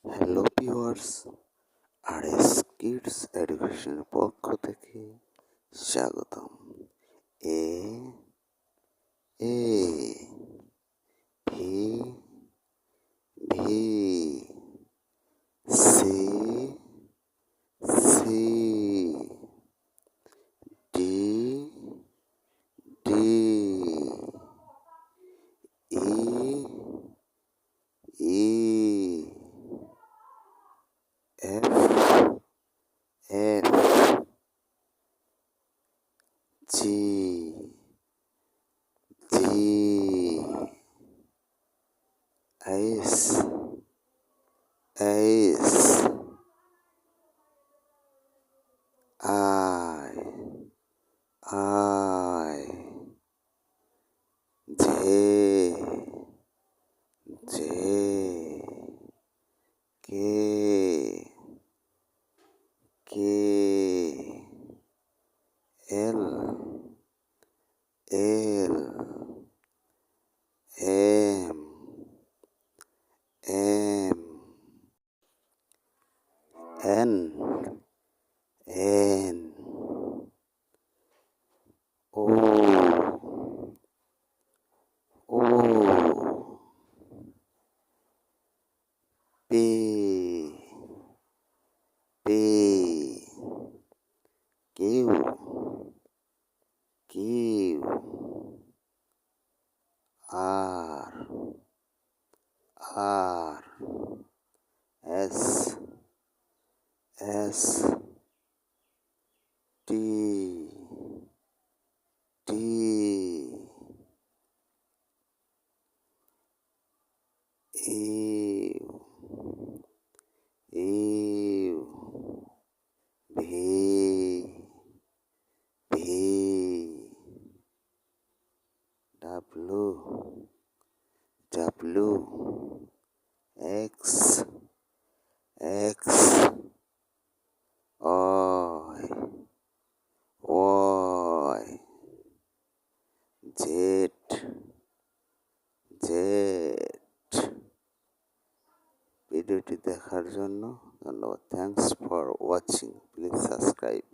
Hello viewers, RS kids এডুকেশনের পক্ষ থেকে স্বাগতম। A A B B C C D D E E F F G G H H I I J J K K L L M M N N O O P P Q Q R R S S T T U U V V W W X X Y Y Z Z. ভিডিওটি দেখার জন্য ধন্যবাদ। Thanks for watching. Please subscribe.